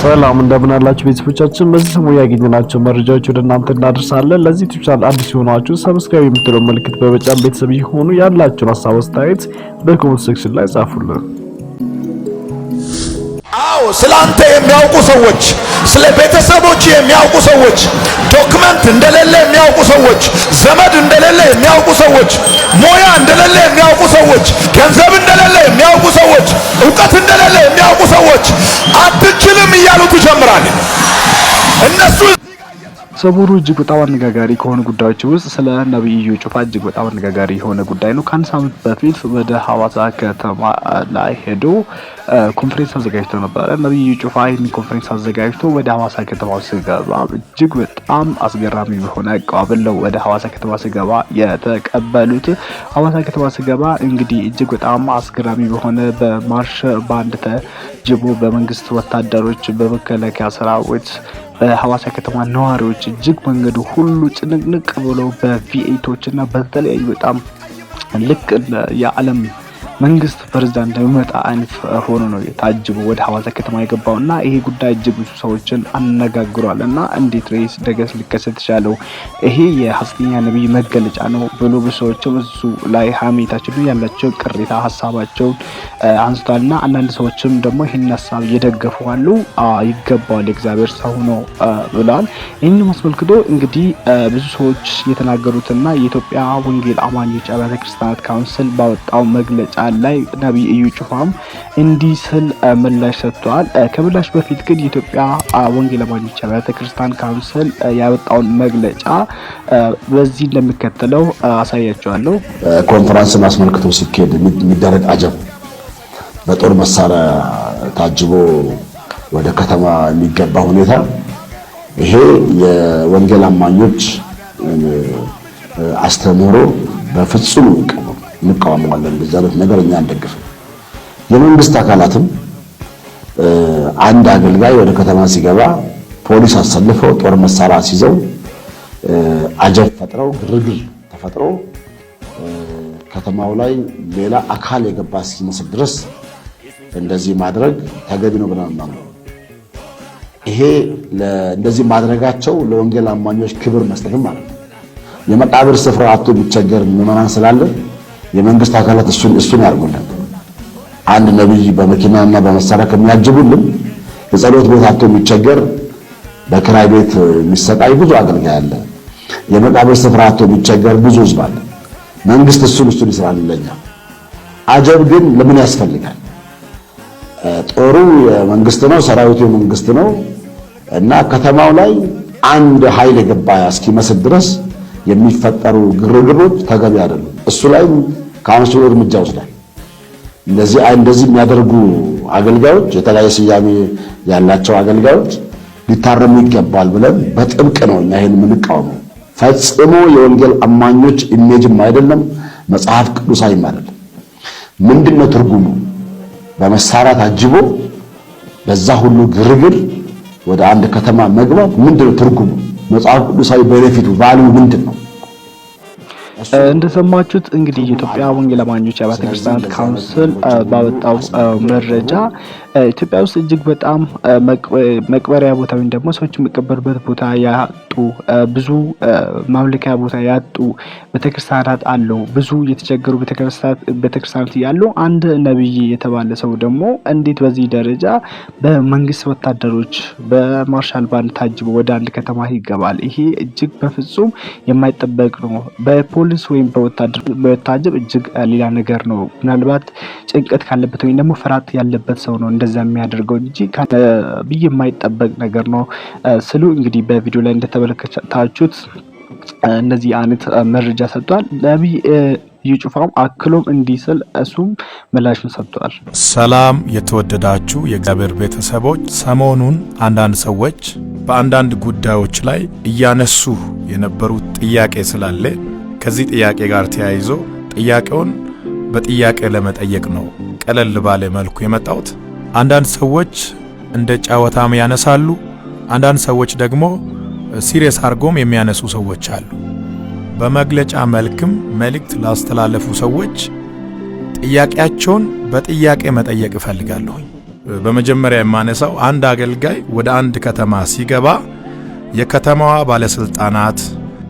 ሰላም እንደምን አላችሁ ቤተሰቦቻችን። በዚህ ሰሞን ያገኘናቸው መረጃዎች ወደ እናንተ እናደርሳለን። ለዚህ ዩቲዩብ ቻናል አዲስ የሆናችሁ ሰብስክራይብ የምትለው ምልክት በመጫን ቤተሰብ ይሁኑ። ያላችሁን ሀሳብ አስተያየት በኮሜንት ሴክሽን ላይ ጻፉልን። ስላንተ የሚያውቁ ሰዎች፣ ስለ ቤተሰቦች የሚያውቁ ሰዎች፣ ዶክመንት እንደሌለ የሚያውቁ ሰዎች፣ ዘመድ እንደሌለ የሚያውቁ ሰዎች፣ ሞያ እንደሌለ የሚያውቁ ሰዎች፣ ገንዘብ እንደሌለ የሚያውቁ ሰዎች፣ ዕውቀት እንደሌለ የሚያውቁ ሰዎች አትችልም እያሉት ይጀምራል። እነሱ ሰሞኑ እጅግ በጣም አነጋጋሪ ከሆኑ ጉዳዮች ውስጥ ስለ ነብዩ ኢዩ ጩፋ እጅግ በጣም አነጋጋሪ የሆነ ጉዳይ ነው። ከአንድ ሳምንት በፊት ወደ ሐዋሳ ከተማ ላይ ሄዶ ኮንፈረንስ አዘጋጅቶ ነበር። ነብዩ ኢዩ ጩፋ ይህን ኮንፈረንስ አዘጋጅቶ ወደ ሐዋሳ ከተማ ሲገባ እጅግ በጣም አስገራሚ የሆነ አቀባበል ነው ወደ ሐዋሳ ከተማ ሲገባ የተቀበሉት። ሐዋሳ ከተማ ሲገባ እንግዲህ እጅግ በጣም አስገራሚ የሆነ በማርሽ ባንድ ተጅቦ በመንግስት ወታደሮች፣ በመከላከያ ሰራዊት፣ በሐዋሳ ከተማ ነዋሪዎች እጅግ መንገዱ ሁሉ ጭንቅንቅ ብሎ በቪኤቶች እና በተለያዩ በጣም ልክ የዓለም መንግስት ፕሬዝዳንት የሚመጣ አይነት ሆኖ ነው ታጅቦ ወደ ሐዋሳ ከተማ የገባውና ይሄ ጉዳይ እጅግ ብዙ ሰዎችን አነጋግሯልና እንዴት ሬስ ደገስ ሊከሰት ይችላል? ይሄ የሐሰተኛ ነብይ መገለጫ ነው ብሎ ብዙ ሰዎችም እሱ ላይ ሀሜታቸው ያላቸው ቅሬታ ሐሳባቸውን አንስቷልና አንዳንድ ሰዎችም ደግሞ ይሄን ሐሳብ እየደገፉ አሉ። ይገባዋል እግዚአብሔር ሰው ነው ብለዋል። ይህን አስመልክቶ እንግዲህ ብዙ ሰዎች የተናገሩትና የኢትዮጵያ ወንጌል አማኞች አብያተ ክርስቲያናት ካውንስል ባወጣው መግለጫ ላይ ነብዩ ኢዩ ጩፋም እንዲህ ስል ምላሽ ሰጥቷል። ከምላሽ በፊት ግን የኢትዮጵያ ወንጌል አማኞች አብያተ ክርስቲያን ካውንስል ያወጣውን መግለጫ በዚህ እንደሚከተለው አሳያቸዋለሁ። ኮንፈረንስን አስመልክቶ ሲካሄድ የሚደረግ አጀብ በጦር መሳሪያ ታጅቦ ወደ ከተማ የሚገባ ሁኔታ ይሄ የወንጌል አማኞች አስተምህሮ በፍጹም እንቃወማለን። በዛ ነገር እኛ አንደግፍም። የመንግስት አካላትም አንድ አገልጋይ ወደ ከተማ ሲገባ ፖሊስ አሰልፈው ጦር መሳሪያ ሲይዘው አጀብ ፈጥረው ግርግር ተፈጥሮ ከተማው ላይ ሌላ አካል የገባ እስኪመስል ድረስ እንደዚህ ማድረግ ተገቢ ነው ብለን እናምናለን። ይሄ እንደዚህ ማድረጋቸው ለወንጌል አማኞች ክብር መስጠትም ማለት ነው። የመቃብር ስፍራ አጥቶ ቢቸገር ምዕመናን ስላለ የመንግስት አካላት እሱን ያርጉልን። አንድ ነብይ በመኪናና በመሳሪያ ከሚያጅቡልን የጸሎት ቤት አጥቶ ቢቸገር በክራይ ቤት የሚሰቃይ ብዙ አገልጋይ አለ። የመቃብር ስፍራ አጥቶ ቢቸገር ብዙ ህዝብ አለ። መንግስት እሱን ይስራልልኛ። አጀብ ግን ለምን ያስፈልጋል? ጦሩ የመንግስት ነው፣ ሰራዊቱ የመንግስት ነው እና ከተማው ላይ አንድ ኃይል የገባ እስኪመስል ድረስ የሚፈጠሩ ግርግሮች ተገቢ አይደሉም። እሱ ላይ ካውንስሉ እርምጃ ወስዷል። እንደዚህ የሚያደርጉ አገልጋዮች፣ የተለያየ ስያሜ ያላቸው አገልጋዮች ሊታረሙ ይገባል ብለን በጥብቅ ነው እኛ ይሄን የምንቃወመው። ፈጽሞ የወንጌል አማኞች ኢሜጅም አይደለም፣ መጽሐፍ ቅዱሳዊም አይደለም። ምንድነው ትርጉሙ? በመሳሪያ ታጅቦ በዛ ሁሉ ግርግር ወደ አንድ ከተማ መግባት ምንድነው ትርጉሙ? መጽሐፍ ቅዱሳዊ ቤኔፊቱ ቫልዩ ምንድነው? እንደሰማችሁት እንግዲህ የኢትዮጵያ ወንጌል አማኞች አብያተ ክርስቲያናት ካውንስል ባወጣው መረጃ ኢትዮጵያ ውስጥ እጅግ በጣም መቅበሪያ ቦታ ወይም ደግሞ ሰዎች የሚቀበሩበት ቦታ ያጡ ብዙ ማምለኪያ ቦታ ያጡ ቤተክርስቲያናት አሉ። ብዙ የተቸገሩ ቤተክርስቲያናት ያሉ አንድ ነብይ የተባለ ሰው ደግሞ እንዴት በዚህ ደረጃ በመንግስት ወታደሮች በማርሻል ባንድ ታጅቦ ወደ አንድ ከተማ ይገባል? ይሄ እጅግ በፍጹም የማይጠበቅ ነው። በፖሊስ ወይም በወታደር በታጀብ እጅግ ሌላ ነገር ነው። ምናልባት ጭንቀት ካለበት ወይም ደግሞ ፍርሃት ያለበት ሰው ነው እንደዛ የሚያደርገው እንጂ ከነብይ የማይጠበቅ ነገር ነው ስሉ እንግዲህ በቪዲዮ ላይ እንደተመለከታችሁት እነዚህ አይነት መረጃ ሰጥቷል። ነብዩ ኢዩ ጩፋም አክሎም እንዲህ ስል እሱም ምላሽን ሰጥቷል። ሰላም የተወደዳችሁ የእግዚአብሔር ቤተሰቦች፣ ሰሞኑን አንዳንድ ሰዎች በአንዳንድ ጉዳዮች ላይ እያነሱ የነበሩት ጥያቄ ስላለ ከዚህ ጥያቄ ጋር ተያይዞ ጥያቄውን በጥያቄ ለመጠየቅ ነው ቀለል ባለ መልኩ የመጣሁት። አንዳንድ ሰዎች እንደ ጫወታም ያነሳሉ፣ አንዳንድ ሰዎች ደግሞ ሲሪየስ አርጎም የሚያነሱ ሰዎች አሉ። በመግለጫ መልክም መልእክት ላስተላለፉ ሰዎች ጥያቄያቸውን በጥያቄ መጠየቅ እፈልጋለሁ። በመጀመሪያ የማነሳው አንድ አገልጋይ ወደ አንድ ከተማ ሲገባ የከተማዋ ባለስልጣናት፣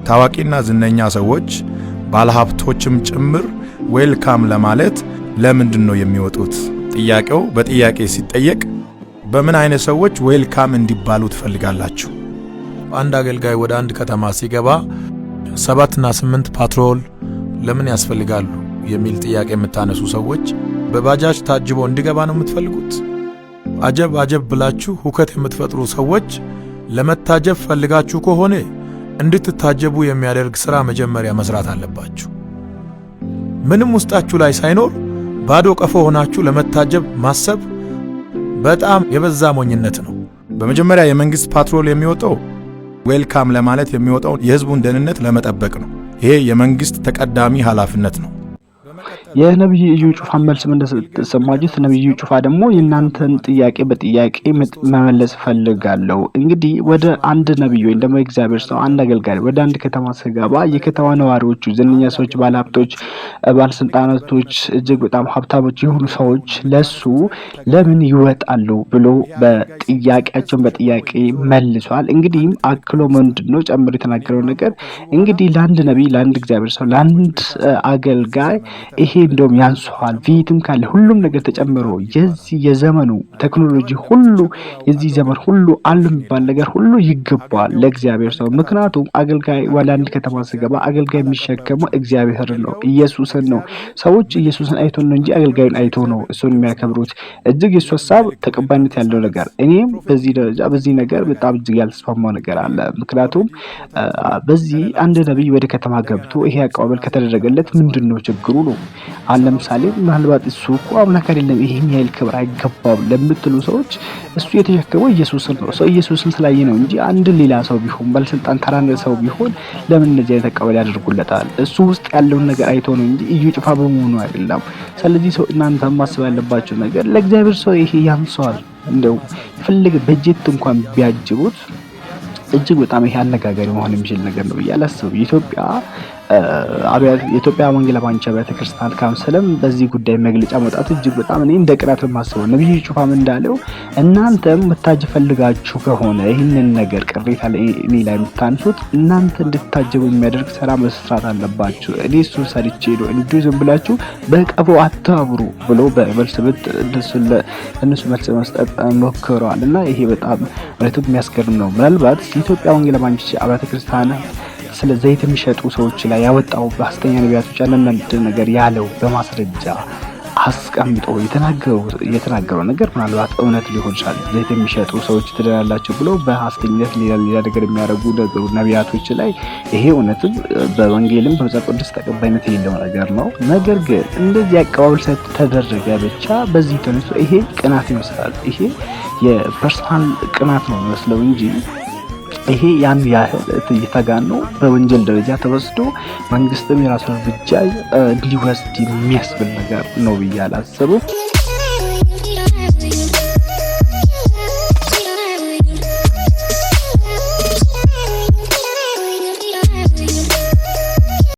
ታዋቂና ዝነኛ ሰዎች፣ ባለሀብቶችም ጭምር ዌልካም ለማለት ለምንድን ነው የሚወጡት? ጥያቄው በጥያቄ ሲጠየቅ በምን አይነት ሰዎች ዌልካም እንዲባሉ ትፈልጋላችሁ? አንድ አገልጋይ ወደ አንድ ከተማ ሲገባ 7 እና 8 ፓትሮል ለምን ያስፈልጋሉ የሚል ጥያቄ የምታነሱ ሰዎች በባጃጅ ታጅቦ እንዲገባ ነው የምትፈልጉት? አጀብ አጀብ ብላችሁ ሁከት የምትፈጥሩ ሰዎች ለመታጀብ ፈልጋችሁ ከሆነ እንድትታጀቡ የሚያደርግ ሥራ መጀመሪያ መስራት አለባችሁ። ምንም ውስጣችሁ ላይ ሳይኖር ባዶ ቀፎ ሆናችሁ ለመታጀብ ማሰብ በጣም የበዛ ሞኝነት ነው። በመጀመሪያ የመንግስት ፓትሮል የሚወጣው ዌልካም ለማለት የሚወጣው የህዝቡን ደህንነት ለመጠበቅ ነው። ይሄ የመንግስት ተቀዳሚ ኃላፊነት ነው። የነብዩ ኢዩ ጩፋን መልስ እንደሰማጁት ነብዩ ጩፋ ደግሞ የናንተን ጥያቄ በጥያቄ መመለስ ፈልጋለሁ። እንግዲህ ወደ አንድ ነብዩ ወይ ደግሞ እግዚአብሔር ሰው አንድ አገልጋይ ወደ አንድ ከተማ ሲገባ የከተማ ነዋሪዎቹ ዝነኛ ሰዎች፣ ባለሀብቶች፣ ባለስልጣናቶች እጅግ በጣም ሀብታሞች የሆኑ ሰዎች ለሱ ለምን ይወጣሉ ብሎ በጥያቄያቸው በጥያቄ መልሷል። እንግዲህ አክሎ ምንድነው ጨምሮ የተናገረው ነገር እንግዲህ ለአንድ ነብይ ለአንድ እግዚአብሔር ሰው ለአንድ አገልጋይ ይሄ እንደውም ያንሷል ቪትም ካለ ሁሉም ነገር ተጨምሮ የዚህ የዘመኑ ቴክኖሎጂ ሁሉ የዚህ ዘመን ሁሉ አሉ የሚባል ነገር ሁሉ ይገባል ለእግዚአብሔር ሰው። ምክንያቱም አገልጋይ ወደ አንድ ከተማ ሲገባ አገልጋይ የሚሸከመው እግዚአብሔር ነው፣ ኢየሱስን ነው። ሰዎች ኢየሱስን አይቶ ነው እንጂ አገልጋዩን አይቶ ነው እሱን የሚያከብሩት። እጅግ የሱ ሐሳብ ተቀባይነት ያለው ነገር እኔም በዚህ ደረጃ በዚህ ነገር በጣም እጅግ ያልተስማማው ነገር አለ። ምክንያቱም በዚህ አንድ ነብይ ወደ ከተማ ገብቶ ይሄ አቀባበል ከተደረገለት ምንድነው ችግሩ ነው? ለምሳሌ ምናልባት እሱ እኮ አምላክ አይደለም ይሄን ያህል ክብር አይገባም ለምትሉ ሰዎች እሱ የተሸከመው ኢየሱስን ነው። ሰው ኢየሱስን ስላየ ነው እንጂ አንድ ሌላ ሰው ቢሆን ባለስልጣን ተራነ ሰው ቢሆን ለምን እንደዚህ አይነት አቀባበል ያደርጉለታል? እሱ ውስጥ ያለውን ነገር አይቶ ነው እንጂ ኢዩ ጩፋ በመሆኑ አይደለም። ስለዚህ ሰው እናንተ ማሰብ ያለባችሁ ነገር ለእግዚአብሔር ሰው ይሄ ያንሷል። እንደው ፍልግ በጀት እንኳን ቢያጅቡት እጅግ በጣም ይሄ አነጋጋሪ መሆን የሚችል ነገር ነው ያላሰቡ የኢትዮጵያ ወንጌል አማኞች አብያተ ክርስቲያናት ካውንስልም በዚህ ጉዳይ መግለጫ መውጣቱ እጅግ በጣም እኔ እንደ ቅናት ማስበው ነብዩ ጩፋም እንዳለው እናንተም መታጀብ ፈልጋችሁ ከሆነ ይህንን ነገር ቅሬታ እኔ ላይ የምታንሱት እናንተ እንድታጀቡ የሚያደርግ ስራ መስራት አለባችሁ። እኔ እሱ ሰርቼ ነው እንዲሁ ዝም ብላችሁ በቀፎ አታብሩ ብሎ በመልስ ብት እነሱ መልስ መስጠት ሞክረዋል። እና ይሄ በጣም እውነቱ የሚያስገርም ነው። ምናልባት የኢትዮጵያ ወንጌል አማኞች አብያተ ክርስቲያናት ስለ ዘይት የሚሸጡ ሰዎች ላይ ያወጣው በሐሰተኛ ነቢያቶች አንዳንድ ነገር ያለው በማስረጃ አስቀምጦ የተናገረው ነገር ምናልባት እውነት ሊሆን ይችላል። ዘይት የሚሸጡ ሰዎች ትደላላችሁ ብለው በሐሰተኝነት ሌላ ነገር የሚያደርጉ ነገሩ ነቢያቶች ላይ ይሄ እውነትም በወንጌልም በመጽሐፍ ቅዱስ ተቀባይነት የሌለው ነገር ነው። ነገር ግን እንደዚህ አቀባበል ተደረገ ብቻ በዚህ ተነስቶ ይሄ ቅናት ይመስላል። ይሄ የፐርሰናል ቅናት ነው መስለው እንጂ ይሄ ያን ያህል እየተጋነው በወንጀል ደረጃ ተወስዶ መንግስትም የራሱን እርምጃ እንዲወስድ የሚያስብል ነገር ነው ብዬ አላስብም።